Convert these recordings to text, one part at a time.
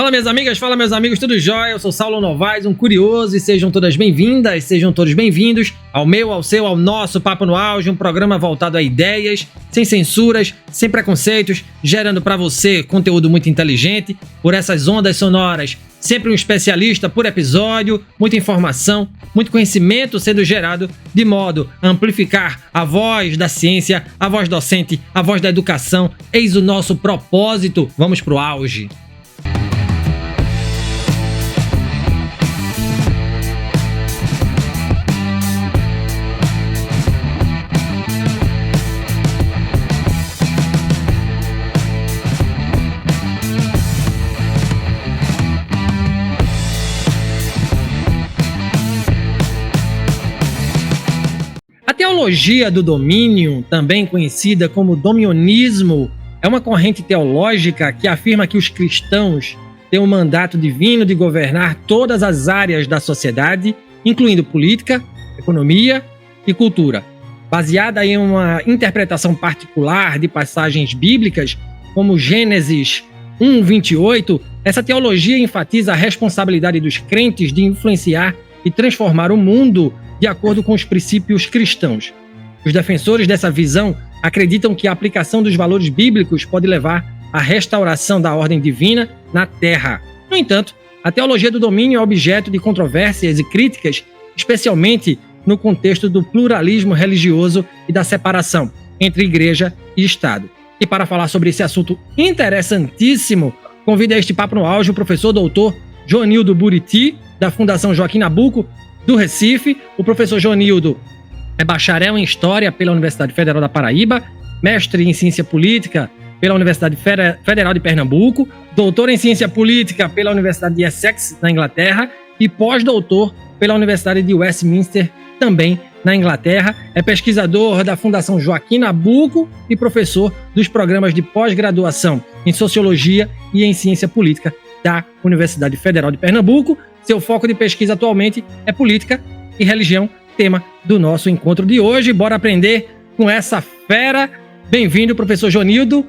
Fala minhas amigas, fala meus amigos, tudo jóia? Eu sou Saulo Novaes, um curioso, e sejam todas bem-vindas, sejam todos bem-vindos ao meu, ao seu, ao nosso Papo no Auge, um programa voltado a ideias, sem censuras, sem preconceitos, gerando para você conteúdo muito inteligente, por essas ondas sonoras, sempre um especialista por episódio, muita informação, muito conhecimento sendo gerado de modo a amplificar a voz da ciência, a voz docente, a voz da educação. Eis o nosso propósito, vamos pro auge. A teologia do domínio, também conhecida como domionismo, é uma corrente teológica que afirma que os cristãos têm um mandato divino de governar todas as áreas da sociedade, incluindo política, economia e cultura. Baseada em uma interpretação particular de passagens bíblicas, como Gênesis 1:28, essa teologia enfatiza a responsabilidade dos crentes de influenciar e transformar o mundo de acordo com os princípios cristãos. Os defensores dessa visão acreditam que a aplicação dos valores bíblicos pode levar à restauração da ordem divina na Terra. No entanto, a teologia do domínio é objeto de controvérsias e críticas, especialmente no contexto do pluralismo religioso e da separação entre igreja e Estado. E para falar sobre esse assunto interessantíssimo, convido a este Papo no Auge o professor doutor Joanildo Buriti, da Fundação Joaquim Nabuco, do Recife. O professor Joanildo é bacharel em História pela Universidade Federal da Paraíba, mestre em Ciência Política pela Universidade Federal de Pernambuco, doutor em Ciência Política pela Universidade de Essex, na Inglaterra, e pós-doutor pela Universidade de Westminster, também na Inglaterra. É pesquisador da Fundação Joaquim Nabuco e professor dos programas de pós-graduação em Sociologia e em Ciência Política da Universidade Federal de Pernambuco. Seu foco de pesquisa atualmente é política e religião, tema do nosso encontro de hoje. Bora aprender com essa fera. Bem-vindo, professor Joanildo,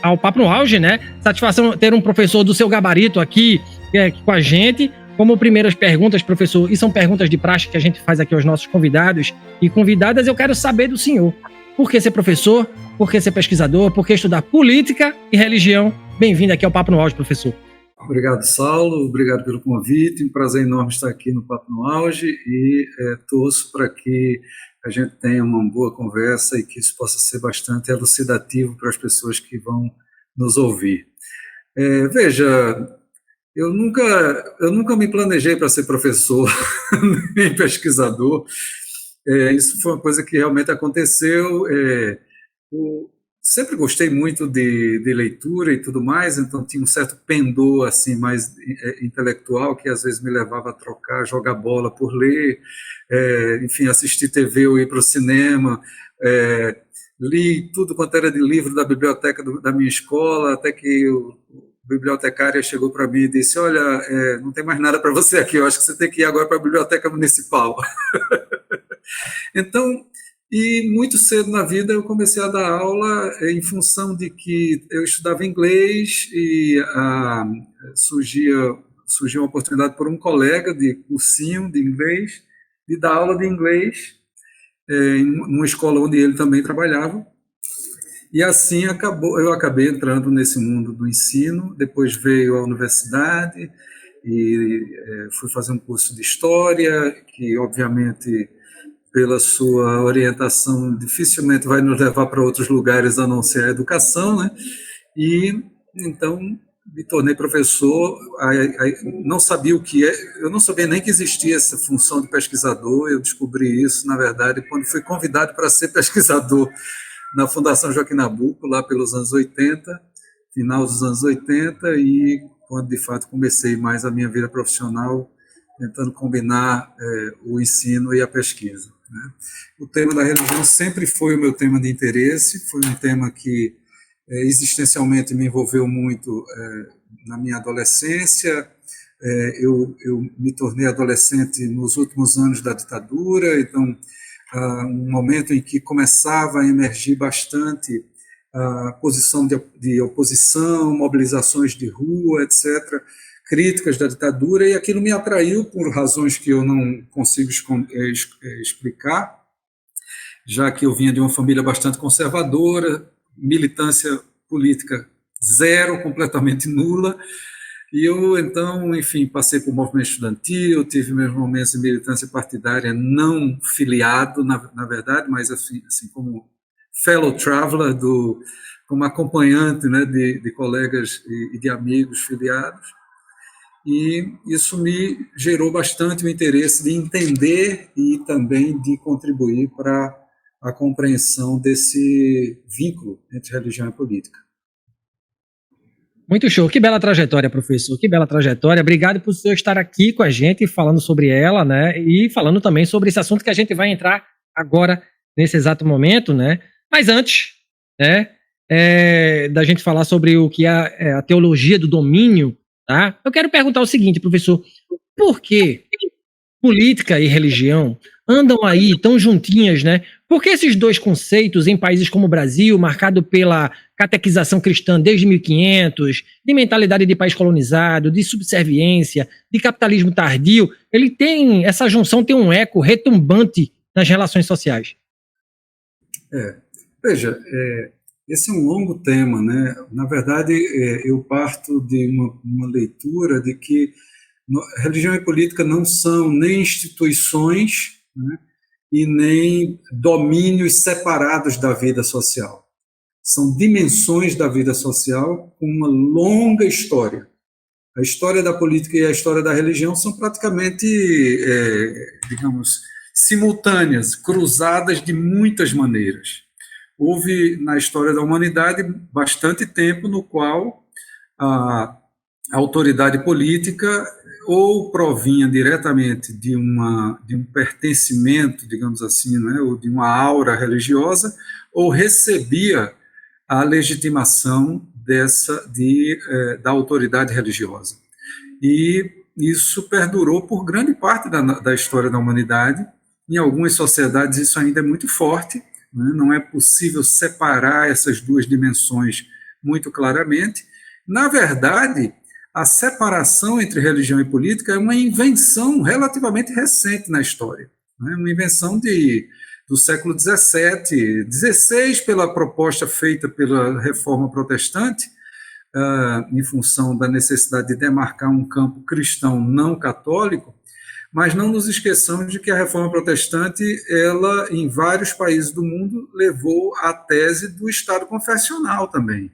ao Papo no Auge, né? Satisfação ter um professor do seu gabarito aqui com a gente. Como primeiras perguntas, professor, e são perguntas de praxe que a gente faz aqui aos nossos convidados e convidadas, eu quero saber do senhor. Por que ser professor? Por que ser pesquisador? Por que estudar política e religião? Bem-vindo aqui ao Papo no Auge, professor. Obrigado, Saulo, obrigado pelo convite, um prazer enorme estar aqui no Papo no Auge e torço para que a gente tenha uma boa conversa e que isso possa ser bastante elucidativo para as pessoas que vão nos ouvir. Veja, eu nunca me planejei para ser professor nem pesquisador, isso foi uma coisa que realmente aconteceu. Sempre gostei muito de leitura e tudo mais, então tinha um certo pendor assim, mais intelectual, que às vezes me levava a trocar, jogar bola por ler, enfim, assistir TV ou ir para o cinema, li tudo quanto era de livro da biblioteca da minha escola, até que o bibliotecária chegou para mim e disse: olha, não tem mais nada para você aqui, eu acho que você tem que ir agora para a biblioteca municipal. Então, e muito cedo na vida eu comecei a dar aula em função de que eu estudava inglês e surgiu uma oportunidade por um colega de cursinho de inglês, de dar aula de inglês em uma escola onde ele também trabalhava. E assim eu acabei entrando nesse mundo do ensino, depois veio a universidade e fui fazer um curso de História, que obviamente pela sua orientação, dificilmente vai nos levar para outros lugares a não ser a educação, né? E então me tornei professor. Não sabia o que eu não sabia nem que existia essa função de pesquisador. Eu descobri isso, na verdade, quando fui convidado para ser pesquisador na Fundação Joaquim Nabuco, lá pelos anos 80, final dos anos 80, e quando de fato comecei mais a minha vida profissional, tentando combinar o ensino e a pesquisa. Né? O tema da religião sempre foi o meu tema de interesse, foi um tema que existencialmente me envolveu muito na minha adolescência. Eu me tornei adolescente nos últimos anos da ditadura, então um momento em que começava a emergir bastante a posição de oposição, mobilizações de rua, etc., críticas da ditadura, e aquilo me atraiu por razões que eu não consigo explicar, já que eu vinha de uma família bastante conservadora, militância política zero, completamente nula, e eu, então, enfim, passei por movimento estudantil, tive meus momentos de militância partidária não filiado, na verdade, mas assim como fellow traveler, como acompanhante, né, de colegas e de amigos filiados, e isso me gerou bastante o interesse de entender e também de contribuir para a compreensão desse vínculo entre religião e política. Muito show. Que bela trajetória, professor. Que bela trajetória. Obrigado por o senhor estar aqui com a gente, falando sobre ela, né? E falando também sobre esse assunto que a gente vai entrar agora, nesse exato momento, né? Mas antes, né, da gente falar sobre o que é a teologia do domínio, tá? Eu quero perguntar o seguinte, professor. Por que política e religião andam aí tão juntinhas, né? Por que esses dois conceitos em países como o Brasil, marcado pela catequização cristã desde 1500, de mentalidade de país colonizado, de subserviência, de capitalismo tardio, essa junção tem um eco retumbante nas relações sociais? Veja, esse é um longo tema, né? Na verdade, eu parto de uma leitura de que religião e política não são nem instituições, né, e nem domínios separados da vida social. São dimensões da vida social com uma longa história. A história da política e a história da religião são praticamente, digamos, simultâneas, cruzadas de muitas maneiras. Houve, na história da humanidade, bastante tempo no qual a autoridade política ou provinha diretamente de um pertencimento, digamos assim, né, ou de uma aura religiosa, ou recebia a legitimação da autoridade religiosa. E isso perdurou por grande parte da história da humanidade. Em algumas sociedades isso ainda é muito forte, né, não é possível separar essas duas dimensões muito claramente. Na verdade, a separação entre religião e política é uma invenção relativamente recente na história, né? Uma invenção do século XVII, XVI, pela proposta feita pela Reforma Protestante, em função da necessidade de demarcar um campo cristão não católico, mas não nos esqueçamos de que a Reforma Protestante, ela, em vários países do mundo, levou à tese do Estado confessional também,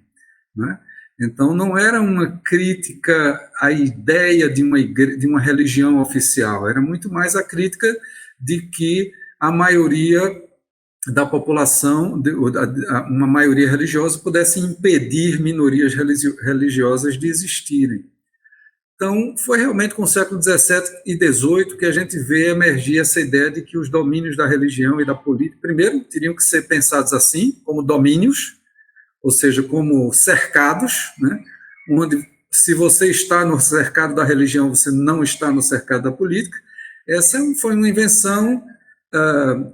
né? Então, não era uma crítica à ideia de uma religião oficial, era muito mais a crítica de que a maioria da população, uma maioria religiosa, pudesse impedir minorias religiosas de existirem. Então, foi realmente com o século XVII e XVIII que a gente vê emergir essa ideia de que os domínios da religião e da política, primeiro, teriam que ser pensados assim, como domínios, ou seja, como cercados, né? Onde, se você está no cercado da religião, você não está no cercado da política. Essa foi uma invenção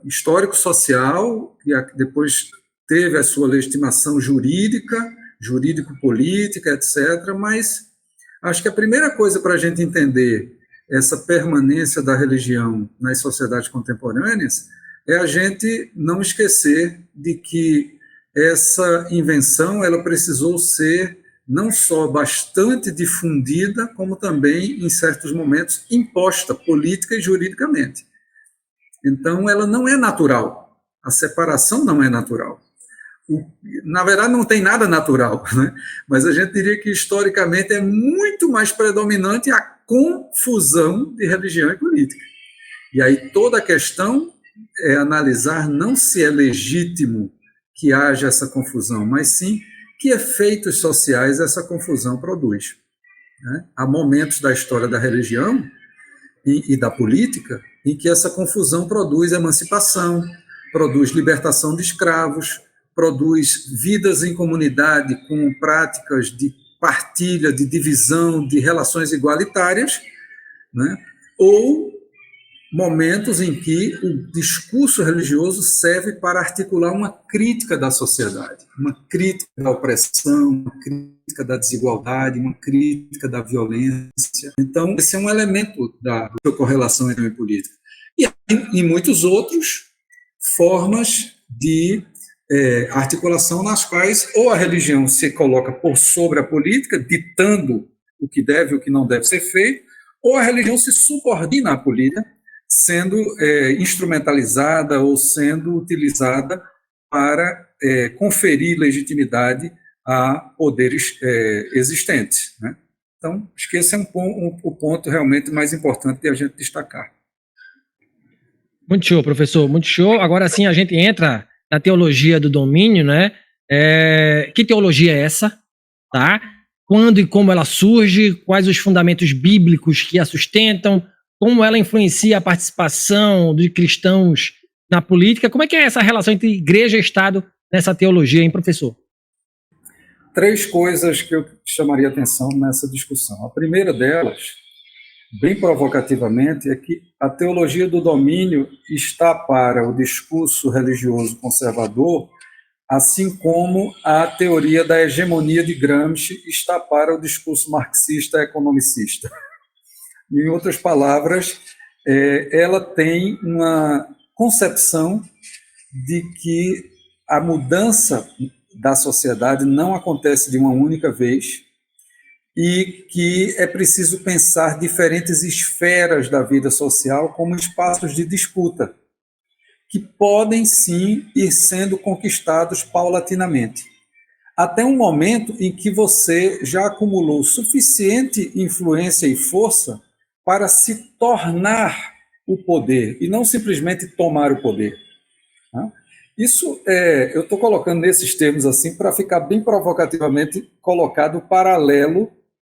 histórico-social, que depois teve a sua legitimação jurídico-política, etc., mas acho que a primeira coisa para a gente entender essa permanência da religião nas sociedades contemporâneas é a gente não esquecer de que essa invenção ela precisou ser não só bastante difundida, como também, em certos momentos, imposta política e juridicamente. Então, ela não é natural. A separação não é natural. Na verdade, não tem nada natural, né? Mas a gente diria que, historicamente, é muito mais predominante a confusão de religião e política. E aí toda a questão é analisar não se é legítimo que haja essa confusão, mas sim que efeitos sociais essa confusão produz, né? Há momentos da história da religião e da política em que essa confusão produz emancipação, produz libertação de escravos, produz vidas em comunidade com práticas de partilha, de divisão, de relações igualitárias, né? Ou momentos em que o discurso religioso serve para articular uma crítica da sociedade, uma crítica da opressão, uma crítica da desigualdade, uma crítica da violência. Então, esse é um elemento da correlação entre a política. E muitos outros formas de articulação nas quais ou a religião se coloca por sobre a política, ditando o que deve e o que não deve ser feito, ou a religião se subordina à política, sendo instrumentalizada ou sendo utilizada para conferir legitimidade a poderes existentes, né? Então, acho que esse é o ponto realmente mais importante de a gente destacar. Muito show, professor, muito show. Agora sim a gente entra na teologia do domínio, né? Que teologia é essa? Tá? Quando e como ela surge? Quais os fundamentos bíblicos que a sustentam? Como ela influencia a participação de cristãos na política? Como é que é essa relação entre igreja e Estado nessa teologia, hein, professor? 3 coisas que eu chamaria atenção nessa discussão. A primeira delas, bem provocativamente, é que a teologia do domínio está para o discurso religioso conservador, assim como a teoria da hegemonia de Gramsci está para o discurso marxista economicista. Em outras palavras, ela tem uma concepção de que a mudança da sociedade não acontece de uma única vez e que é preciso pensar diferentes esferas da vida social como espaços de disputa, que podem, sim, ir sendo conquistados paulatinamente, até um momento em que você já acumulou suficiente influência e força para se tornar o poder, e não simplesmente tomar o poder. Isso, eu estou colocando nesses termos assim para ficar bem provocativamente colocado o paralelo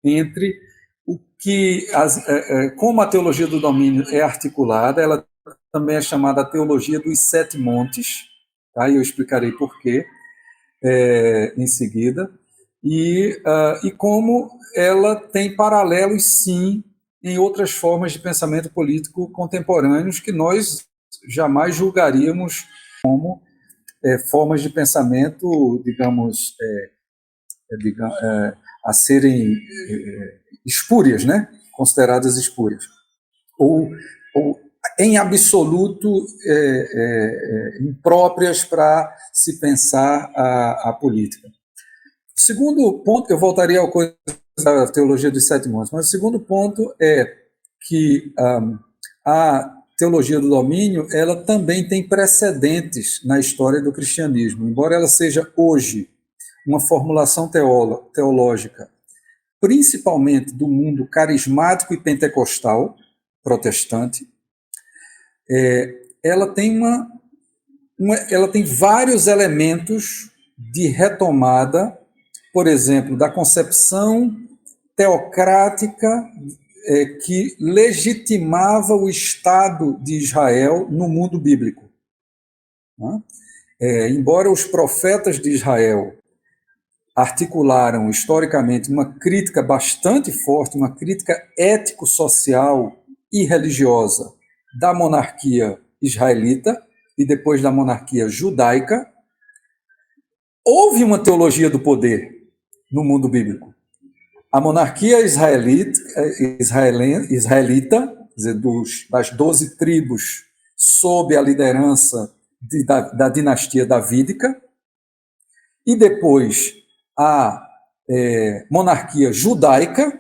entre o que como a teologia do domínio é articulada. Ela também é chamada a teologia dos 7 montes, tá? E eu explicarei por quê em seguida, e como ela tem paralelos, sim, em outras formas de pensamento político contemporâneos que nós jamais julgaríamos como formas de pensamento, digamos, a serem espúrias, né? Consideradas espúrias, ou em absoluto impróprias para se pensar a política. O segundo ponto, eu voltaria ao coisa da teologia dos 7 montes, mas o segundo ponto é que a teologia do domínio, ela também tem precedentes na história do cristianismo, embora ela seja hoje uma formulação teológica, principalmente do mundo carismático e pentecostal protestante. Ela tem ela tem vários elementos de retomada, por exemplo, da concepção teocrática que legitimava o Estado de Israel no mundo bíblico. Embora os profetas de Israel articularam historicamente uma crítica bastante forte, uma crítica ético-social e religiosa da monarquia israelita e depois da monarquia judaica, houve uma teologia do poder no mundo bíblico. A monarquia israelita, quer dizer, das 12 tribos sob a liderança da dinastia davídica, e depois a monarquia judaica,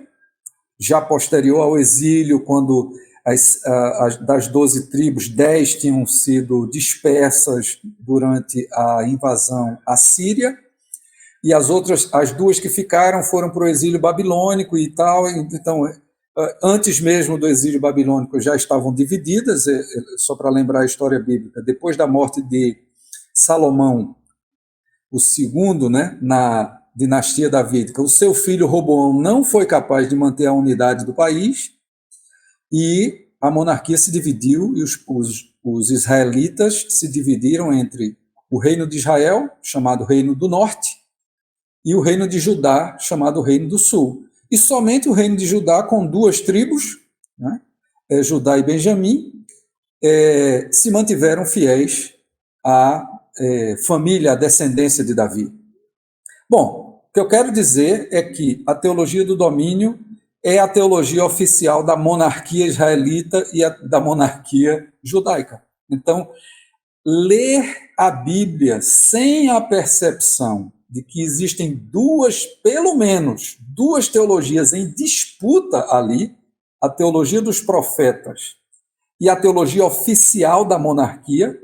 já posterior ao exílio, quando das 12 tribos, 10 tinham sido dispersas durante a invasão assíria, e as 2 que ficaram foram para o exílio babilônico e tal. Então, antes mesmo do exílio babilônico já estavam divididas, só para lembrar a história bíblica, depois da morte de Salomão, o segundo, né, na dinastia davídica, o seu filho Roboão não foi capaz de manter a unidade do país, e a monarquia se dividiu, e os israelitas se dividiram entre o reino de Israel, chamado Reino do Norte, e o reino de Judá, chamado Reino do Sul. E somente o reino de Judá, com 2 tribos, né, Judá e Benjamim, se mantiveram fiéis à família, à descendência de Davi. Bom, o que eu quero dizer é que a teologia do domínio é a teologia oficial da monarquia israelita e da monarquia judaica. Então, ler a Bíblia sem a percepção de que existem pelo menos duas teologias em disputa ali, a teologia dos profetas e a teologia oficial da monarquia,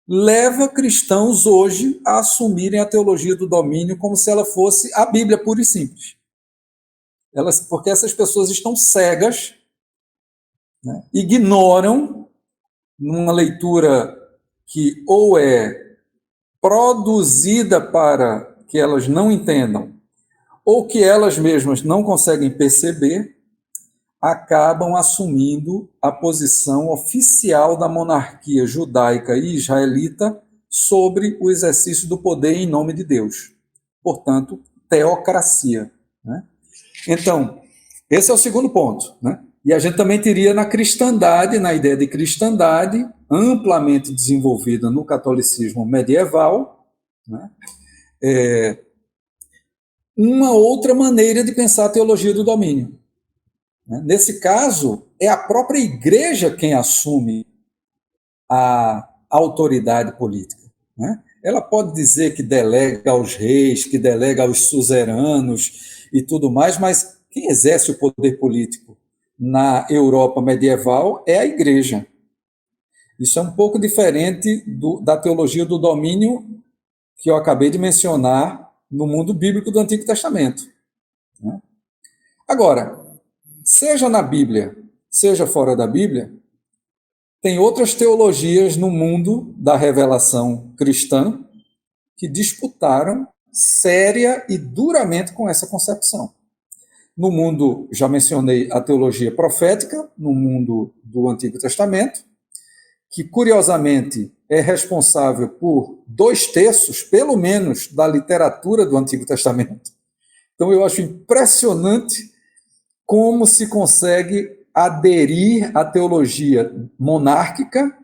leva cristãos hoje a assumirem a teologia do domínio como se ela fosse a Bíblia pura e simples. Porque essas pessoas estão cegas, né, ignoram, numa leitura que ou é produzida para que elas não entendam, ou que elas mesmas não conseguem perceber, acabam assumindo a posição oficial da monarquia judaica e israelita sobre o exercício do poder em nome de Deus. Portanto, teocracia, né? Então, esse é o segundo ponto, né? E a gente também teria na cristandade, na ideia de cristandade, amplamente desenvolvida no catolicismo medieval, né? Uma outra maneira de pensar a teologia do domínio. Nesse caso, é a própria igreja quem assume a autoridade política, né? Ela pode dizer que delega aos reis, que delega aos suzeranos e tudo mais, mas quem exerce o poder político na Europa medieval é a igreja. Isso é um pouco diferente da teologia do domínio que eu acabei de mencionar no mundo bíblico do Antigo Testamento, né? Agora, seja na Bíblia, seja fora da Bíblia, tem outras teologias no mundo da revelação cristã que disputaram séria e duramente com essa concepção. No mundo, já mencionei a teologia profética, no mundo do Antigo Testamento, que curiosamente é responsável por 2/3, pelo menos, da literatura do Antigo Testamento. Então eu acho impressionante como se consegue aderir à teologia monárquica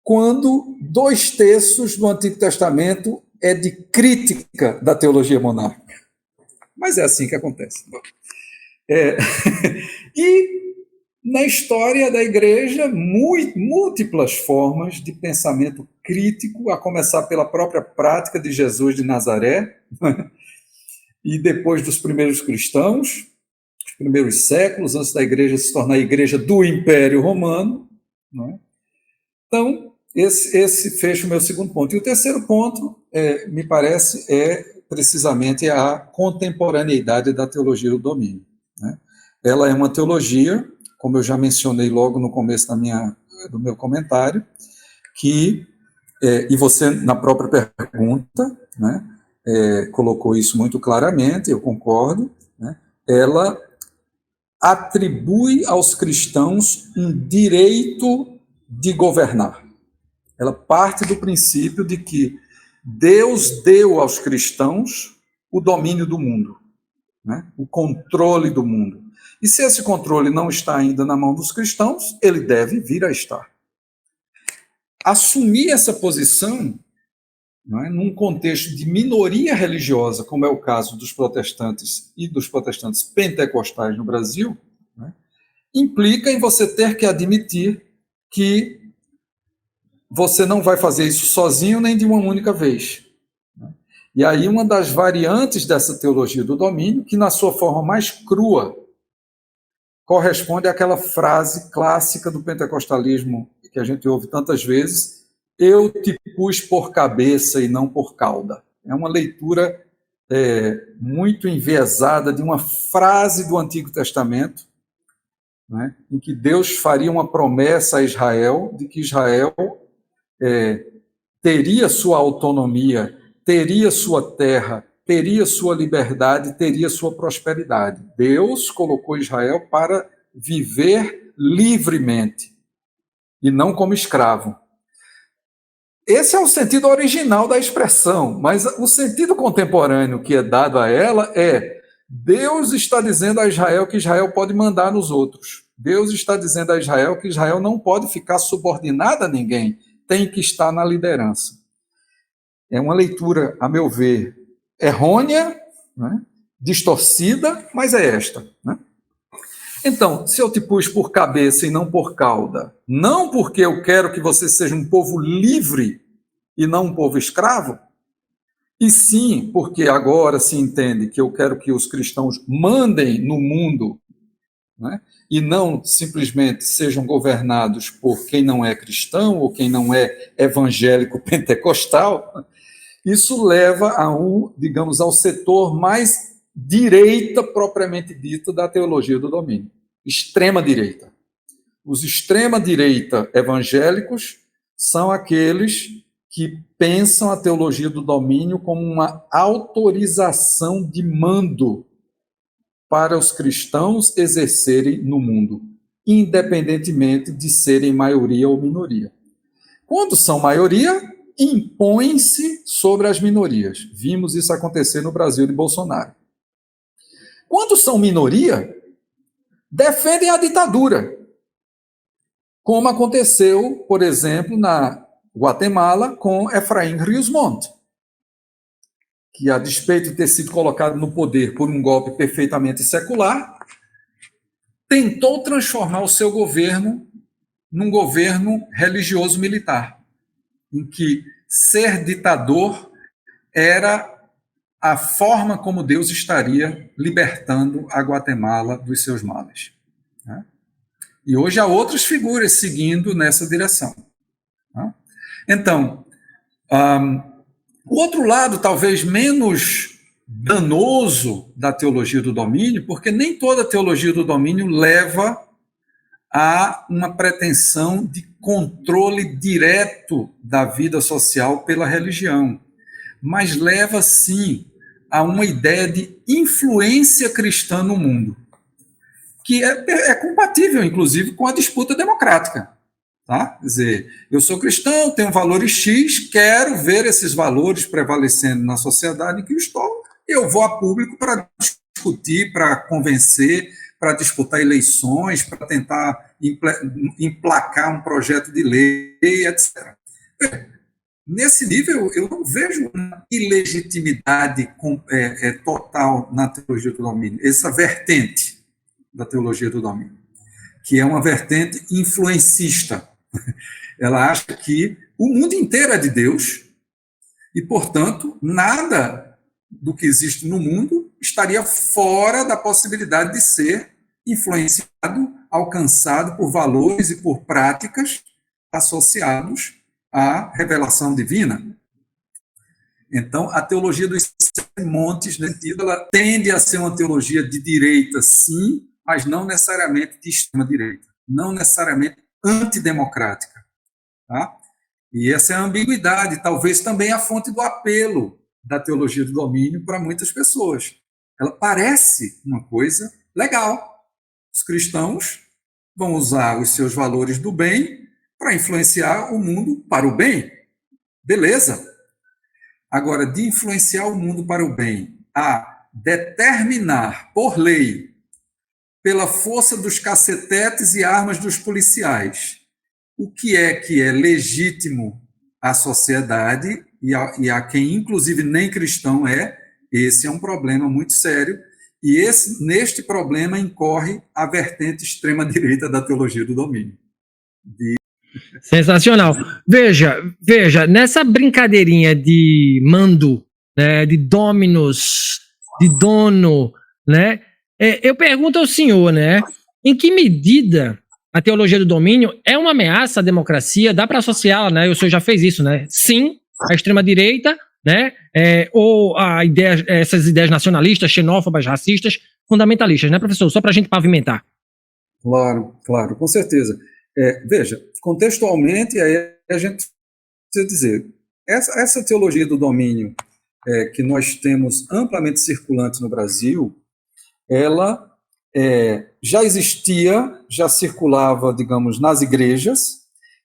quando 2/3 do Antigo Testamento é de crítica da teologia monárquica. Mas é assim que acontece. E na história da igreja, múltiplas formas de pensamento crítico, a começar pela própria prática de Jesus de Nazaré, e depois dos primeiros cristãos, os primeiros séculos, antes da igreja se tornar a igreja do Império Romano, né? Então, esse fecha o meu segundo ponto. E o terceiro ponto, me parece, é precisamente a contemporaneidade da teologia do domínio, né? Ela é uma teologia, como eu já mencionei logo no começo do meu comentário, que, e você na própria pergunta, né, colocou isso muito claramente, eu concordo, né? Ela atribui aos cristãos um direito de governar. Ela parte do princípio de que Deus deu aos cristãos o domínio do mundo, né? O controle do mundo. E se esse controle não está ainda na mão dos cristãos, ele deve vir a estar. Assumir essa posição, não é, num contexto de minoria religiosa, como é o caso dos protestantes e dos protestantes pentecostais no Brasil, né, implica em você ter que admitir que você não vai fazer isso sozinho nem de uma única vez. E aí uma das variantes dessa teologia do domínio, que na sua forma mais crua, corresponde àquela frase clássica do pentecostalismo que a gente ouve tantas vezes: eu te pus por cabeça e não por cauda. É uma leitura muito enviesada de uma frase do Antigo Testamento, né, em que Deus faria uma promessa a Israel de que Israel teria sua autonomia, teria sua terra, teria sua liberdade, teria sua prosperidade. Deus colocou Israel para viver livremente e não como escravo. Esse é o sentido original da expressão, mas o sentido contemporâneo que é dado a ela é: Deus está dizendo a Israel que Israel pode mandar nos outros. Deus está dizendo a Israel que Israel não pode ficar subordinada a ninguém, tem que estar na liderança. É uma leitura, a meu ver, errônea, né? Distorcida, mas é esta. Né? Então, se eu te pus por cabeça e não por cauda, não porque eu quero que você seja um povo livre e não um povo escravo, e sim porque agora se entende que eu quero que os cristãos mandem no mundo, né? E não simplesmente sejam governados por quem não é cristão ou quem não é evangélico pentecostal, isso leva digamos, ao setor mais direita propriamente dita da teologia do domínio, extrema direita. Os extrema direita evangélicos são aqueles que pensam a teologia do domínio como uma autorização de mando para os cristãos exercerem no mundo, independentemente de serem maioria ou minoria. Quando são maioria, impõem-se sobre as minorias. Vimos isso acontecer no Brasil de Bolsonaro. Quando são minoria, defendem a ditadura, como aconteceu, por exemplo, na Guatemala com Efraim Ríos Montt, que, a despeito de ter sido colocado no poder por um golpe perfeitamente secular, tentou transformar o seu governo num governo religioso-militar, em que ser ditador era a forma como Deus estaria libertando a Guatemala dos seus males. Né? E hoje há outras figuras seguindo nessa direção. Né? Então, o outro lado, talvez menos danoso da teologia do domínio, porque nem toda teologia do domínio leva a uma pretensão de controle direto da vida social pela religião, mas leva, sim, a uma ideia de influência cristã no mundo, que é compatível, inclusive, com a disputa democrática. Tá? Quer dizer, eu sou cristão, tenho valores X, quero ver esses valores prevalecendo na sociedade em que eu estou, eu vou a público para discutir, para convencer, para disputar eleições, para tentar emplacar um projeto de lei, etc. Nesse nível, eu não vejo uma ilegitimidade total na teologia do domínio, essa vertente da teologia do domínio, que é uma vertente influencista. Ela acha que o mundo inteiro é de Deus e, portanto, nada do que existe no mundo estaria fora da possibilidade de ser influenciado, alcançado por valores e por práticas associados à revelação divina. Então, a teologia dos sete montes, nesse sentido, ela tende a ser uma teologia de direita, sim, mas não necessariamente de extrema-direita, não necessariamente antidemocrática. Tá? E essa é a ambiguidade, talvez também a fonte do apelo da teologia do domínio para muitas pessoas. Ela parece uma coisa legal. Os cristãos vão usar os seus valores do bem para influenciar o mundo para o bem. Beleza. Agora, de influenciar o mundo para o bem a determinar por lei, pela força dos cacetetes e armas dos policiais, o que é legítimo à sociedade e a quem, inclusive, nem cristão é, esse é um problema muito sério, e neste problema incorre a vertente extrema-direita da teologia do domínio. Sensacional. Veja, nessa brincadeirinha de mando, né, de dominus, de dono, né, eu pergunto ao senhor, né, em que medida a teologia do domínio é uma ameaça à democracia? Dá para associá-la, né? O senhor já fez isso, né? Sim, a extrema-direita, né? Ou essas ideias nacionalistas, xenófobas, racistas, fundamentalistas, né, professor? Só para a gente pavimentar. Claro, com certeza. Veja, contextualmente, aí a gente precisa dizer, essa teologia do domínio que nós temos amplamente circulante no Brasil, ela já existia, já circulava, digamos, nas igrejas,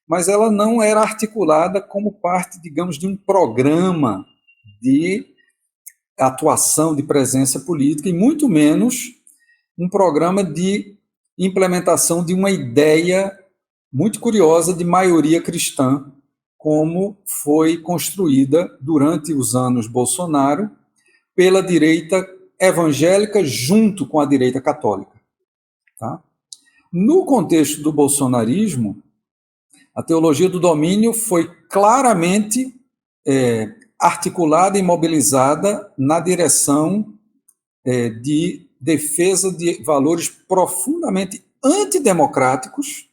mas ela não era articulada como parte, digamos, de um programa de atuação, de presença política, e muito menos um programa de implementação de uma ideia muito curiosa de maioria cristã, como foi construída durante os anos Bolsonaro pela direita evangélica junto com a direita católica. Tá? No contexto do bolsonarismo, a teologia do domínio foi claramente articulada e mobilizada na direção de defesa de valores profundamente antidemocráticos,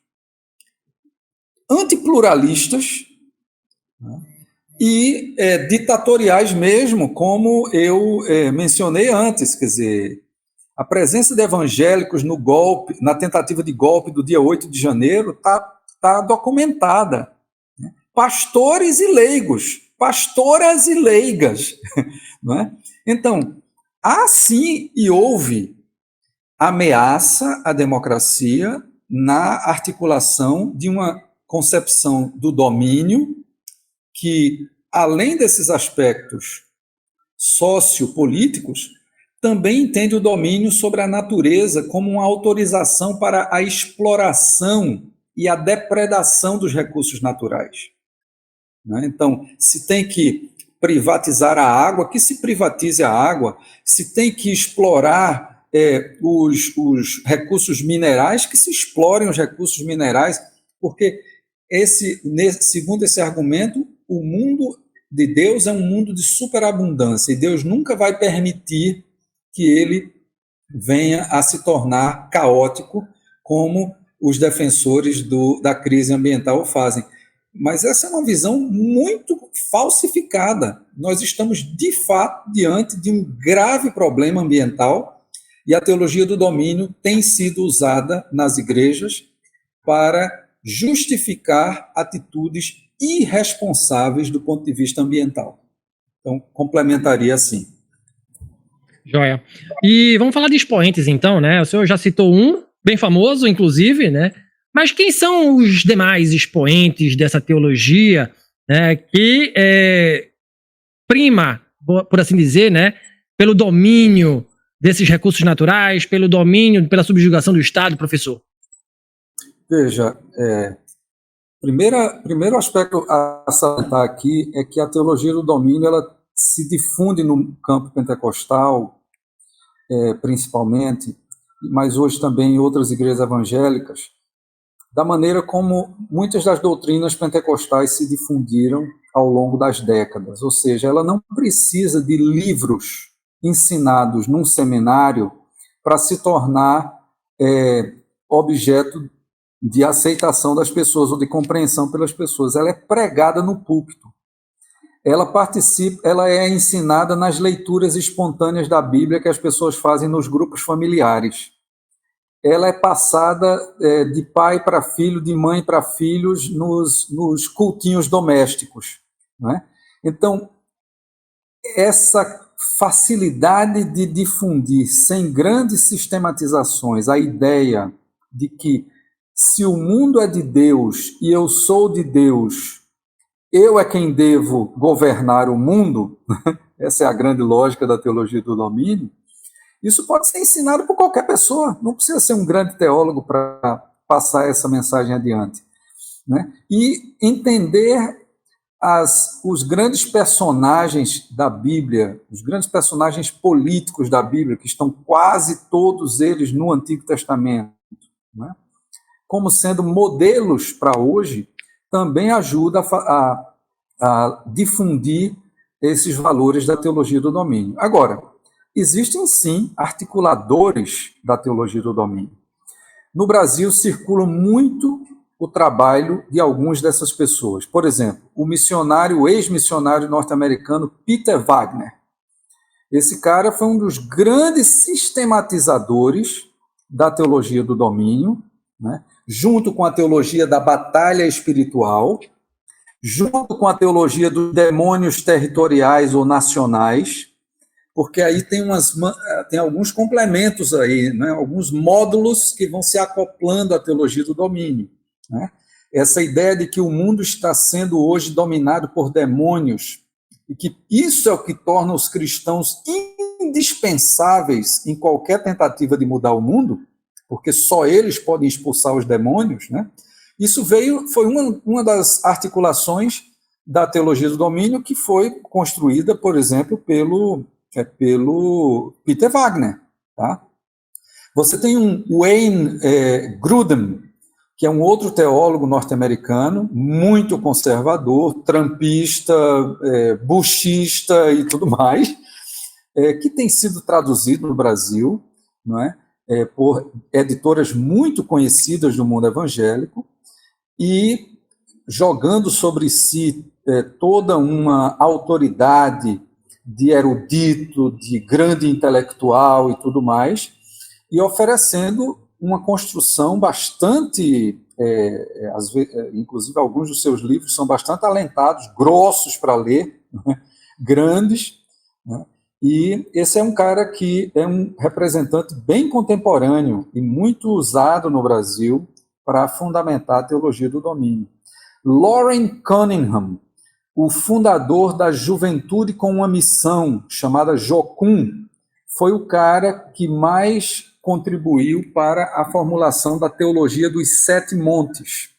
antipluralistas, né, e ditatoriais mesmo, como eu mencionei antes. Quer dizer, a presença de evangélicos no golpe, na tentativa de golpe do dia 8 de janeiro, está documentada. Pastores e leigos, pastoras e leigas. Não é? Então, há sim e houve ameaça à democracia na articulação de uma concepção do domínio que, além desses aspectos sociopolíticos, também entende o domínio sobre a natureza como uma autorização para a exploração e a depredação dos recursos naturais. Então, se tem que privatizar a água, que se privatize a água. Se tem que explorar os recursos minerais, que se explorem os recursos minerais, porque segundo esse argumento, o mundo de Deus é um mundo de superabundância, e Deus nunca vai permitir que ele venha a se tornar caótico, como os defensores da crise ambiental o fazem. Mas essa é uma visão muito falsificada. Nós estamos, de fato, diante de um grave problema ambiental, e a teologia do domínio tem sido usada nas igrejas para justificar atitudes irresponsáveis do ponto de vista ambiental. Então, complementaria assim. Joia. E vamos falar de expoentes, então, né? O senhor já citou um, bem famoso, inclusive, né? Mas quem são os demais expoentes dessa teologia, né, que prima, por assim dizer, né, pelo domínio desses recursos naturais, pelo domínio, pela subjugação do Estado, professor? Veja, primeiro aspecto a salientar aqui é que a teologia do domínio ela se difunde no campo pentecostal, principalmente, mas hoje também em outras igrejas evangélicas, da maneira como muitas das doutrinas pentecostais se difundiram ao longo das décadas. Ou seja, ela não precisa de livros ensinados num seminário para se tornar objeto de aceitação das pessoas ou de compreensão pelas pessoas. Ela é pregada no púlpito. Ela é ensinada nas leituras espontâneas da Bíblia que as pessoas fazem nos grupos familiares. Ela é passada de pai para filho, de mãe para filhos, nos cultinhos domésticos. Né? Então, essa facilidade de difundir, sem grandes sistematizações, a ideia de que se o mundo é de Deus e eu sou de Deus, eu é quem devo governar o mundo, essa é a grande lógica da teologia do domínio. Isso pode ser ensinado por qualquer pessoa, não precisa ser um grande teólogo para passar essa mensagem adiante. Né? E entender os grandes personagens da Bíblia, os grandes personagens políticos da Bíblia, que estão quase todos eles no Antigo Testamento, né? Como sendo modelos para hoje, também ajuda a difundir esses valores da teologia do domínio. Agora, existem sim articuladores da teologia do domínio. No Brasil circula muito o trabalho de algumas dessas pessoas. Por exemplo, o ex-missionário norte-americano Peter Wagner. Esse cara foi um dos grandes sistematizadores da teologia do domínio, né? Junto com a teologia da batalha espiritual, junto com a teologia dos demônios territoriais ou nacionais, porque aí tem alguns complementos aí, né? Alguns módulos que vão se acoplando à teologia do domínio. Né? Essa ideia de que o mundo está sendo hoje dominado por demônios e que isso é o que torna os cristãos indispensáveis em qualquer tentativa de mudar o mundo, porque só eles podem expulsar os demônios, né? Isso foi uma das articulações da teologia do domínio que foi construída, por exemplo, pelo Peter Wagner. Tá? Você tem um Wayne Grudem, que é um outro teólogo norte-americano, muito conservador, trumpista, bushista e tudo mais, que tem sido traduzido no Brasil, não é? Por editoras muito conhecidas do mundo evangélico, e jogando sobre si toda uma autoridade de erudito, de grande intelectual e tudo mais, e oferecendo uma construção bastante, inclusive alguns dos seus livros são bastante alentados, grossos para ler, né? Grandes, né? E esse é um cara que é um representante bem contemporâneo e muito usado no Brasil para fundamentar a teologia do domínio. Loren Cunningham, o fundador da Juventude com uma Missão, chamada Jocum, foi o cara que mais contribuiu para a formulação da teologia dos Sete Montes,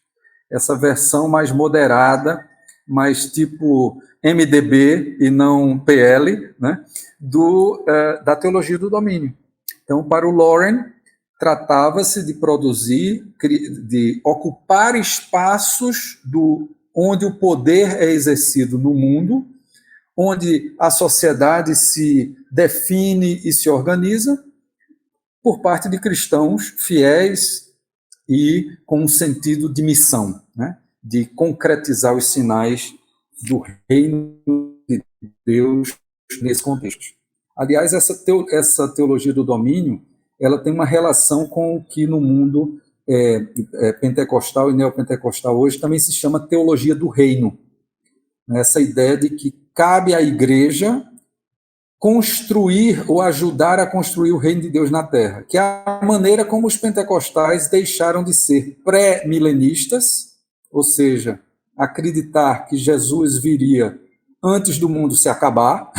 essa versão mais moderada, mais tipo MDB e não PL, né, da teologia do domínio. Então, para o Loren, tratava-se de produzir, de ocupar espaços onde o poder é exercido no mundo, onde a sociedade se define e se organiza por parte de cristãos fiéis e com um sentido de missão, né? De concretizar os sinais do reino de Deus nesse contexto. Aliás, essa teologia do domínio, ela tem uma relação com o que no mundo pentecostal e neopentecostal hoje também se chama teologia do reino. Essa ideia de que cabe à igreja construir ou ajudar a construir o reino de Deus na terra, que é a maneira como os pentecostais deixaram de ser pré-milenistas, ou seja, acreditar que Jesus viria antes do mundo se acabar,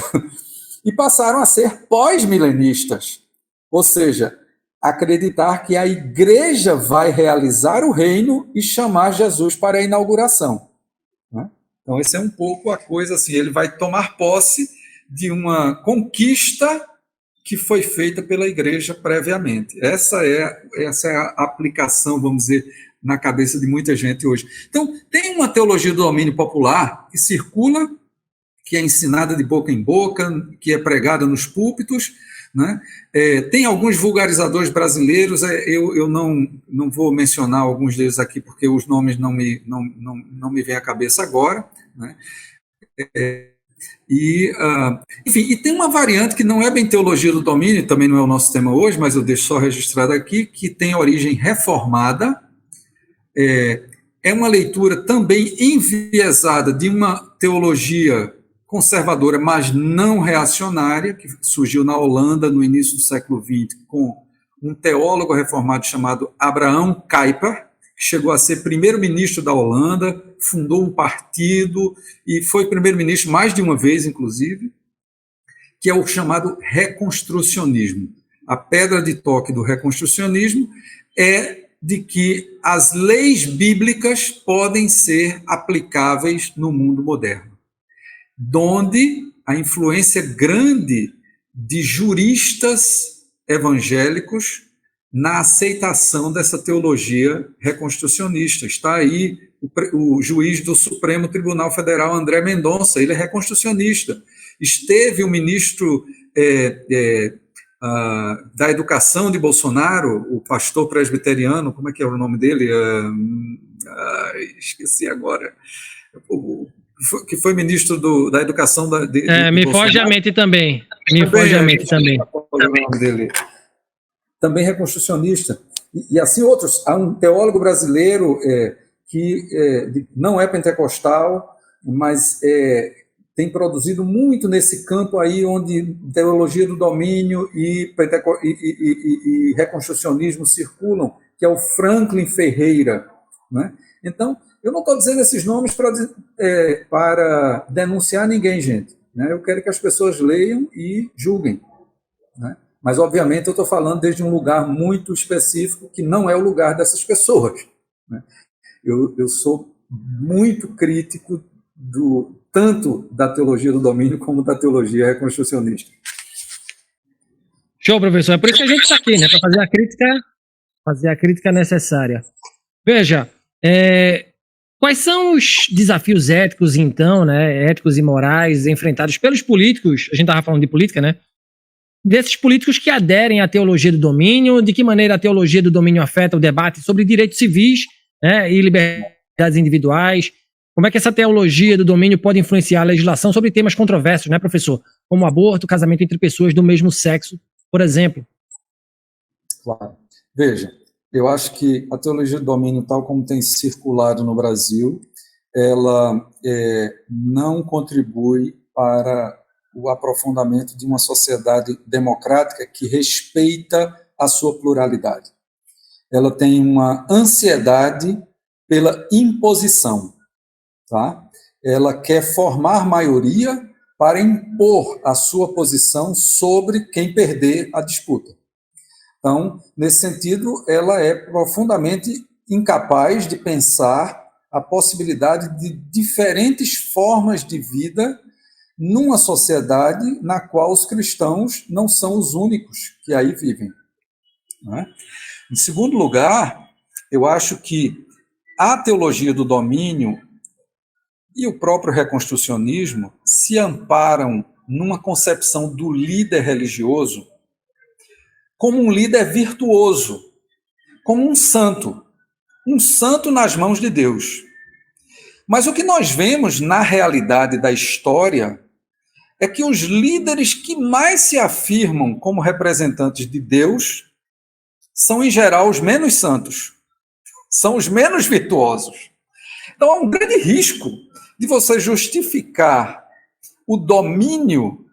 e passaram a ser pós-milenistas, ou seja, acreditar que a igreja vai realizar o reino e chamar Jesus para a inauguração. Né? Então, essa é um pouco a coisa assim, ele vai tomar posse de uma conquista que foi feita pela igreja previamente. Essa é a aplicação, vamos dizer, na cabeça de muita gente hoje. Então, tem uma teologia do domínio popular que circula, que é ensinada de boca em boca, que é pregada nos púlpitos, né? Tem alguns vulgarizadores brasileiros, eu não vou mencionar alguns deles aqui, porque os nomes não me vêm à cabeça agora, né? Enfim, e tem uma variante que não é bem teologia do domínio, também não é o nosso tema hoje, mas eu deixo só registrado aqui, que tem origem reformada, é uma leitura também enviesada de uma teologia conservadora, mas não reacionária, que surgiu na Holanda no início do século XX, com um teólogo reformado chamado Abraham Kuyper, que chegou a ser primeiro-ministro da Holanda, fundou um partido e foi primeiro-ministro mais de uma vez, inclusive, que é o chamado reconstrucionismo. A pedra de toque do reconstrucionismo é de que as leis bíblicas podem ser aplicáveis no mundo moderno, donde a influência grande de juristas evangélicos na aceitação dessa teologia reconstrucionista. Está aí o juiz do Supremo Tribunal Federal, André Mendonça, ele é reconstrucionista. Esteve o ministro da Educação de Bolsonaro, o pastor presbiteriano, como é que é o nome dele? Esqueci agora. Que foi ministro da Educação me foge a mente também. Me foge a mente também. Também reconstrucionista. E assim outros. Há um teólogo brasileiro que não é pentecostal, mas tem produzido muito nesse campo aí onde teologia do domínio e reconstrucionismo circulam, que é o Franklin Ferreira. Né? Então, eu não estou dizendo esses nomes para denunciar ninguém, gente. Né? Eu quero que as pessoas leiam e julguem. Né? Mas, obviamente, eu estou falando desde um lugar muito específico, que não é o lugar dessas pessoas, né? Eu sou muito crítico tanto da teologia do domínio como da teologia reconstrucionista. Show, professor. É por isso que a gente está aqui, né? Para fazer a crítica necessária. Veja, quais são os desafios éticos, então, né? Éticos e morais enfrentados pelos políticos? A gente estava falando de política, né? Desses políticos que aderem à teologia do domínio, de que maneira a teologia do domínio afeta o debate sobre direitos civis, né, e liberdades individuais, como é que essa teologia do domínio pode influenciar a legislação sobre temas controversos, né, professor? Como aborto, casamento entre pessoas do mesmo sexo, por exemplo. Claro. Veja, eu acho que a teologia do domínio, tal como tem circulado no Brasil, ela não contribui para o aprofundamento de uma sociedade democrática que respeita a sua pluralidade. Ela tem uma ansiedade pela imposição, tá? Ela quer formar maioria para impor a sua posição sobre quem perder a disputa. Então, nesse sentido, ela é profundamente incapaz de pensar a possibilidade de diferentes formas de vida numa sociedade na qual os cristãos não são os únicos que aí vivem, não é? Em segundo lugar, eu acho que a teologia do domínio e o próprio reconstrucionismo se amparam numa concepção do líder religioso como um líder virtuoso, como um santo nas mãos de Deus. Mas o que nós vemos na realidade da história é que os líderes que mais se afirmam como representantes de Deus são, em geral, os menos santos, são os menos virtuosos. Então, há um grande risco de você justificar o domínio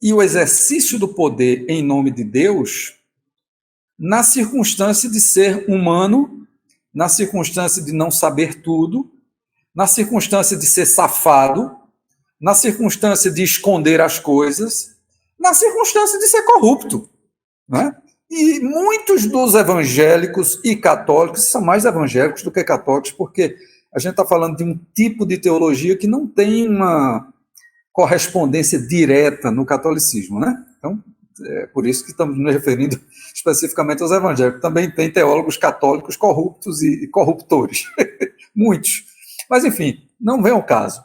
e o exercício do poder em nome de Deus na circunstância de ser humano, na circunstância de não saber tudo, na circunstância de ser safado, na circunstância de esconder as coisas, na circunstância de ser corrupto, né? E muitos dos evangélicos e católicos são mais evangélicos do que católicos, porque a gente está falando de um tipo de teologia que não tem uma correspondência direta no catolicismo, né? Então, é por isso que estamos nos referindo especificamente aos evangélicos. Também tem teólogos católicos corruptos e corruptores, muitos. Mas, enfim, não vem ao caso.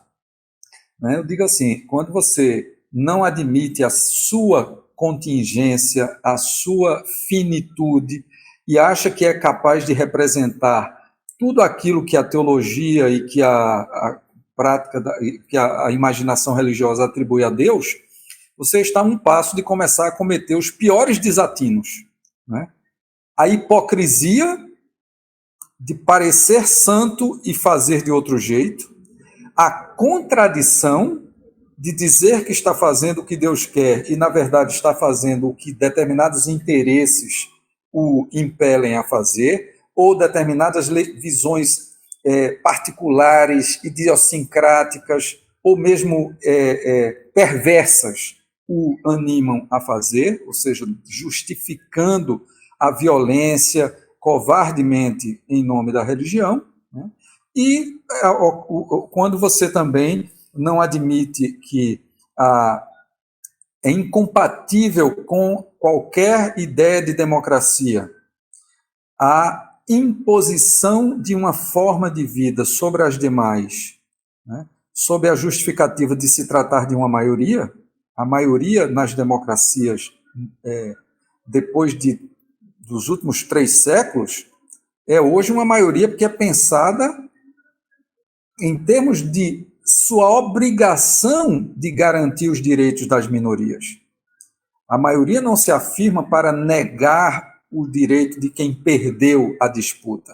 Eu digo assim, quando você não admite a sua contingência, a sua finitude, e acha que é capaz de representar tudo aquilo que a teologia e que a prática, que a imaginação religiosa atribui a Deus, você está a um passo de começar a cometer os piores desatinos, né? A hipocrisia de parecer santo e fazer de outro jeito, a contradição de dizer que está fazendo o que Deus quer e, na verdade, está fazendo o que determinados interesses o impelem a fazer, ou determinadas visões particulares, idiosincráticas, ou mesmo perversas o animam a fazer, ou seja, justificando a violência covardemente em nome da religião, né? E quando você também não admite que é incompatível com qualquer ideia de democracia a imposição de uma forma de vida sobre as demais, né, sob a justificativa de se tratar de uma maioria, a maioria nas democracias, depois dos últimos 3 séculos, é hoje uma maioria porque é pensada em termos de sua obrigação de garantir os direitos das minorias. A maioria não se afirma para negar o direito de quem perdeu a disputa.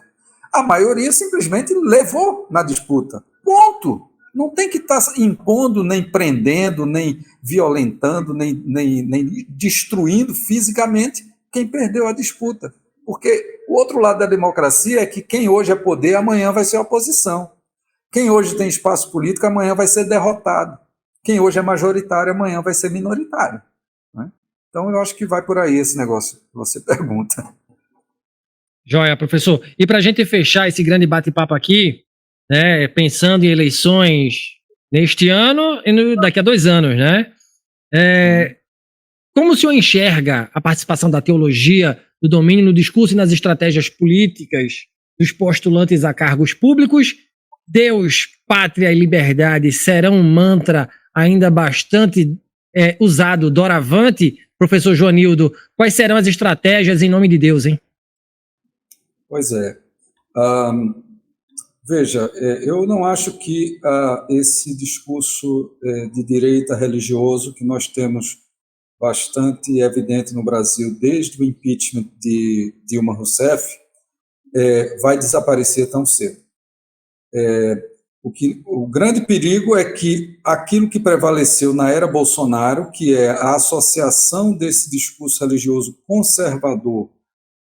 A maioria simplesmente levou na disputa. Ponto. Não tem que estar impondo, nem prendendo, nem violentando, nem destruindo fisicamente quem perdeu a disputa. Porque o outro lado da democracia é que quem hoje é poder, amanhã vai ser oposição. Quem hoje tem espaço político, amanhã vai ser derrotado. Quem hoje é majoritário, amanhã vai ser minoritário, né? Então, eu acho que vai por aí esse negócio que você pergunta. Joia, professor. E para a gente fechar esse grande bate-papo aqui, né, pensando em eleições neste ano e daqui a 2 anos, né? Como o senhor enxerga a participação da teologia, do domínio no discurso e nas estratégias políticas dos postulantes a cargos públicos? Deus, pátria e liberdade serão um mantra ainda bastante usado doravante? Professor Joanildo, quais serão as estratégias em nome de Deus, hein? Pois é. Veja, eu não acho que esse discurso de direita religioso que nós temos bastante evidente no Brasil desde o impeachment de Dilma Rousseff vai desaparecer tão cedo. O grande perigo é que aquilo que prevaleceu na era Bolsonaro, que é a associação desse discurso religioso conservador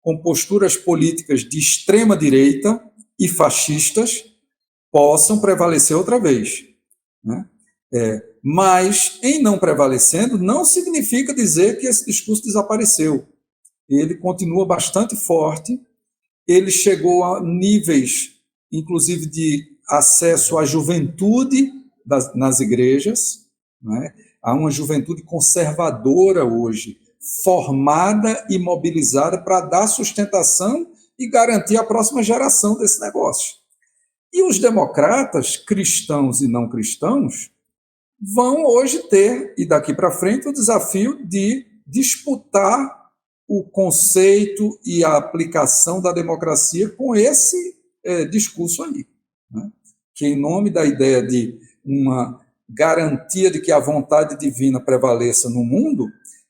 com posturas políticas de extrema direita e fascistas, possam prevalecer outra vez, né? Mas, em não prevalecendo, não significa dizer que esse discurso desapareceu. Ele continua bastante forte, ele chegou a níveis, inclusive, de acesso à juventude nas igrejas, né? Há uma juventude conservadora hoje, formada e mobilizada para dar sustentação e garantir a próxima geração desse negócio. E os democratas, cristãos e não cristãos, vão hoje ter, e daqui para frente, o desafio de disputar o conceito e a aplicação da democracia com esse discurso aí, né? Que, em nome da ideia de uma garantia de que a vontade divina prevaleça no mundo,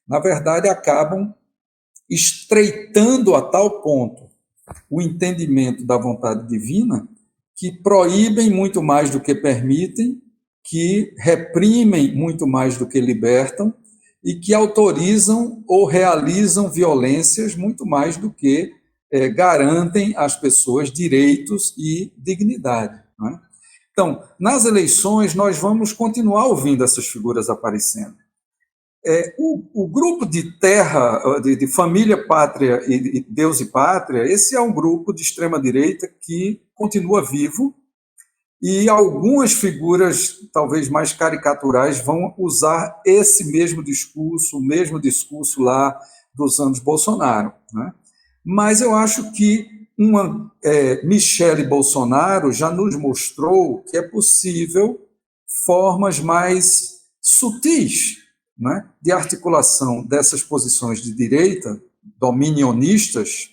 na verdade, acabam estreitando a tal ponto o entendimento da vontade divina que proíbem muito mais do que permitem, que reprimem muito mais do que libertam e que autorizam ou realizam violências muito mais do que garantem às pessoas direitos e dignidade, né? Então, nas eleições, nós vamos continuar ouvindo essas figuras aparecendo. O grupo de terra, de família, pátria e Deus e pátria, esse é um grupo de extrema-direita que continua vivo, e algumas figuras, talvez mais caricaturais, vão usar esse mesmo discurso, o mesmo discurso lá dos anos Bolsonaro, né? Mas eu acho que Michele Bolsonaro já nos mostrou que é possível formas mais sutis, né, de articulação dessas posições de direita, dominionistas,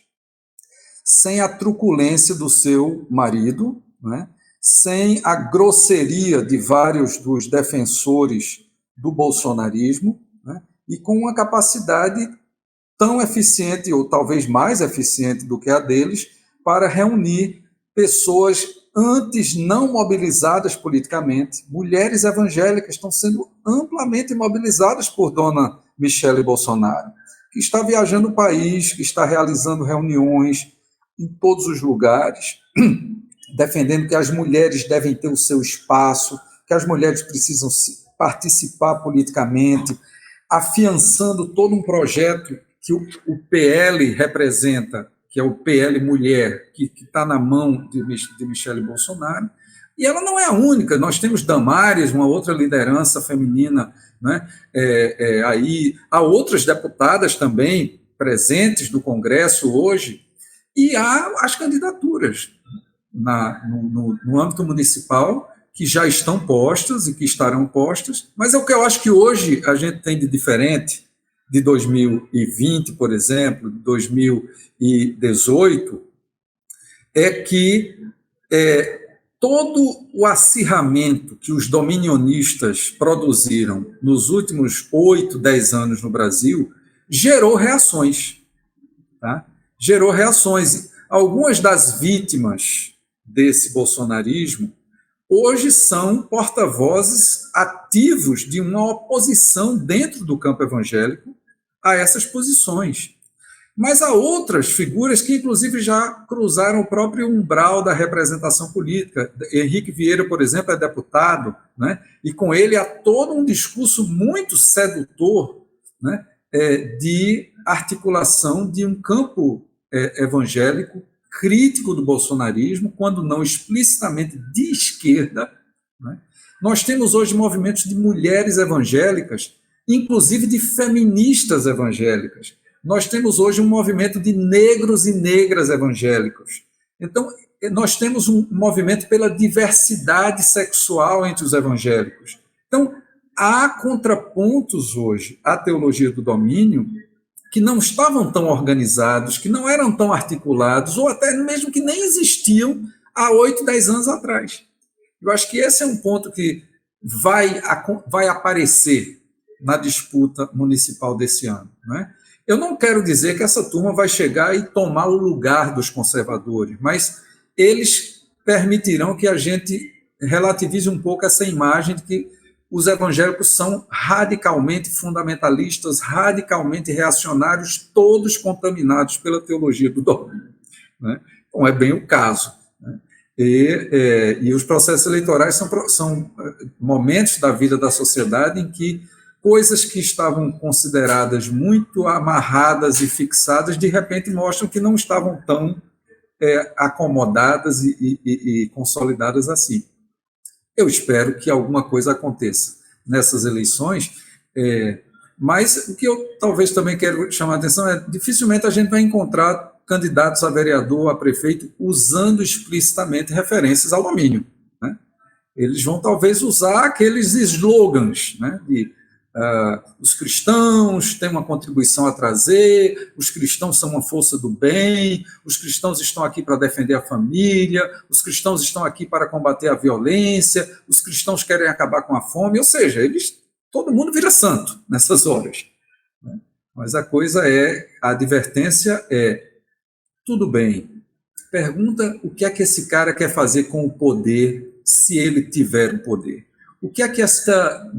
sem a truculência do seu marido, né, sem a grosseria de vários dos defensores do bolsonarismo, né, e com uma capacidade tão eficiente, ou talvez mais eficiente do que a deles, para reunir pessoas antes não mobilizadas politicamente. Mulheres evangélicas estão sendo amplamente mobilizadas por dona Michele Bolsonaro, que está viajando o país, que está realizando reuniões em todos os lugares, defendendo que as mulheres devem ter o seu espaço, que as mulheres precisam participar politicamente, afiançando todo um projeto que o PL representa, que é o PL Mulher, que está na mão de Michele Bolsonaro. E ela não é a única, nós temos Damares, uma outra liderança feminina, né? Aí há outras deputadas também presentes no Congresso hoje, e há as candidaturas no âmbito municipal, que já estão postas e que estarão postas, mas é o que eu acho que hoje a gente tem de diferente de 2020, por exemplo, de 2018, é que todo o acirramento que os dominionistas produziram nos últimos 8, 10 anos no Brasil gerou reações, tá? Gerou reações. Algumas das vítimas desse bolsonarismo hoje são porta-vozes ativos de uma oposição dentro do campo evangélico a essas posições. Mas há outras figuras que, inclusive, já cruzaram o próprio umbral da representação política. Henrique Vieira, por exemplo, é deputado, né? E com ele há todo um discurso muito sedutor, né? de articulação de um campo evangélico crítico do bolsonarismo, quando não explicitamente de esquerda, né? Nós temos hoje movimentos de mulheres evangélicas, inclusive de feministas evangélicas. Nós temos hoje um movimento de negros e negras evangélicos. Então, nós temos um movimento pela diversidade sexual entre os evangélicos. Então, há contrapontos hoje à teologia do domínio que não estavam tão organizados, que não eram tão articulados, ou até mesmo que nem existiam há 8, 10 anos atrás. Eu acho que esse é um ponto que vai aparecer na disputa municipal desse ano, né? Eu não quero dizer que essa turma vai chegar e tomar o lugar dos conservadores, mas eles permitirão que a gente relativize um pouco essa imagem de que os evangélicos são radicalmente fundamentalistas, radicalmente reacionários, todos contaminados pela teologia do domínio, né? Não é bem o caso, né? E os processos eleitorais são momentos da vida da sociedade em que coisas que estavam consideradas muito amarradas e fixadas, de repente mostram que não estavam tão acomodadas e consolidadas assim. Eu espero que alguma coisa aconteça nessas eleições, mas o que eu talvez também quero chamar a atenção é dificilmente a gente vai encontrar candidatos a vereador, a prefeito, usando explicitamente referências ao domínio, né? Eles vão talvez usar aqueles slogans, né, de os cristãos têm uma contribuição a trazer, os cristãos são uma força do bem, os cristãos estão aqui para defender a família, os cristãos estão aqui para combater a violência, os cristãos querem acabar com a fome, ou seja, todo mundo vira santo nessas horas, né? Mas a advertência é, tudo bem, pergunta o que é que esse cara quer fazer com o poder, se ele tiver o poder. O que é que esta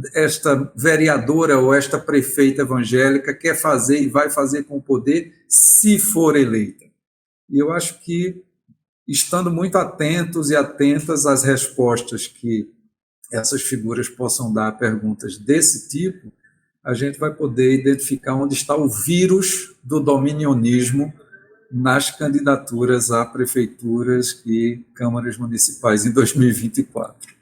vereadora ou esta prefeita evangélica quer fazer e vai fazer com o poder se for eleita? E eu acho que, estando muito atentos e atentas às respostas que essas figuras possam dar a perguntas desse tipo, a gente vai poder identificar onde está o vírus do dominionismo nas candidaturas a prefeituras e câmaras municipais em 2024.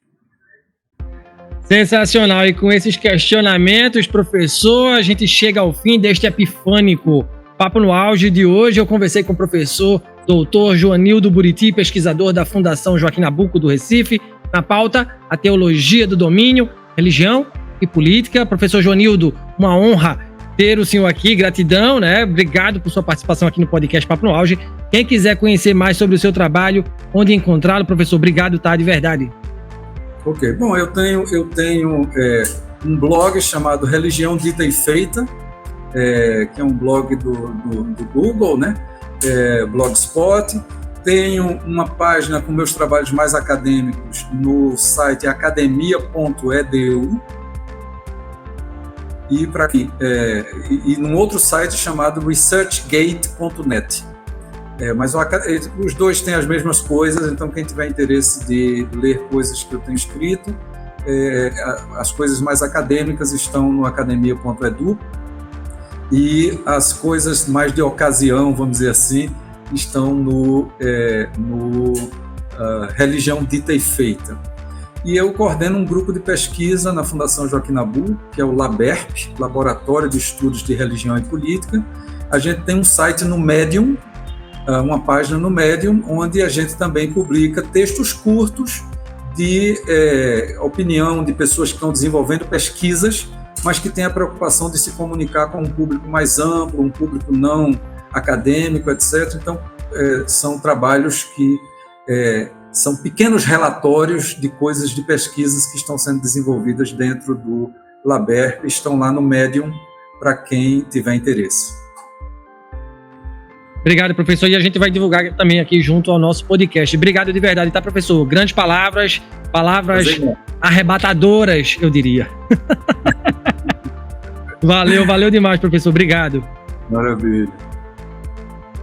Sensacional. E com esses questionamentos, professor, a gente chega ao fim deste epifânico Papo no Auge de hoje. Eu conversei com o professor doutor Joanildo Buriti, pesquisador da Fundação Joaquim Nabuco do Recife. Na pauta, a teologia do domínio, religião e política. Professor Joanildo, uma honra ter o senhor aqui. Gratidão, né? Obrigado por sua participação aqui no podcast Papo no Auge. Quem quiser conhecer mais sobre o seu trabalho, onde encontrá-lo, professor, obrigado, tá? De verdade. Ok, bom, eu tenho um blog chamado Religião Dita e Feita, que é um blog do Google, né? Blogspot. Tenho uma página com meus trabalhos mais acadêmicos no site academia.edu e num outro site chamado researchgate.net. Mas os dois têm as mesmas coisas, então quem tiver interesse de ler coisas que eu tenho escrito, as coisas mais acadêmicas estão no academia.edu e as coisas mais de ocasião, vamos dizer assim, estão no Religião Dita e Feita. E eu coordeno um grupo de pesquisa na Fundação Joaquim Nabuco, que é o LABERP, Laboratório de Estudos de Religião e Política. A gente tem um site no Medium, uma página no Medium, onde a gente também publica textos curtos de opinião de pessoas que estão desenvolvendo pesquisas, mas que têm a preocupação de se comunicar com um público mais amplo, um público não acadêmico, etc. Então, são trabalhos que são pequenos relatórios de coisas de pesquisas que estão sendo desenvolvidas dentro do LABERP, estão lá no Medium para quem tiver interesse. Obrigado, professor. E a gente vai divulgar também aqui junto ao nosso podcast. Obrigado de verdade, tá, professor? Grandes palavras arrebatadoras, eu diria. Valeu demais, professor. Obrigado. Maravilha.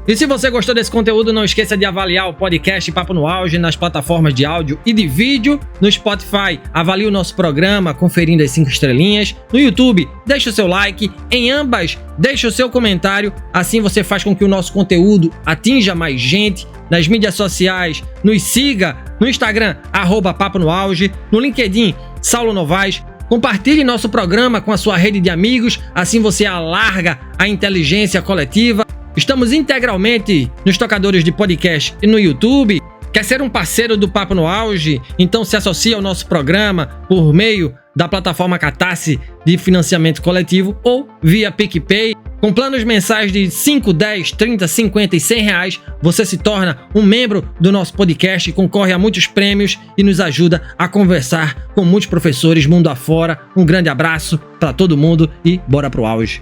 E se você gostou desse conteúdo, não esqueça de avaliar o podcast Papo no Auge nas plataformas de áudio e de vídeo. No Spotify, avalie o nosso programa conferindo as 5 estrelinhas. No YouTube, deixe o seu like. Em ambas, deixe o seu comentário. Assim você faz com que o nosso conteúdo atinja mais gente. Nas mídias sociais, nos siga no Instagram, @Papo no Auge. No LinkedIn, Saulo Novaes. Compartilhe nosso programa com a sua rede de amigos. Assim você alarga a inteligência coletiva. Estamos integralmente nos tocadores de podcast e no YouTube. Quer ser um parceiro do Papo no Auge? Então se associe ao nosso programa por meio da plataforma Catarse de financiamento coletivo ou via PicPay. Com planos mensais de 5, 10, 30, 50 e 100 reais, você se torna um membro do nosso podcast, concorre a muitos prêmios e nos ajuda a conversar com muitos professores mundo afora. Um grande abraço para todo mundo e bora pro auge.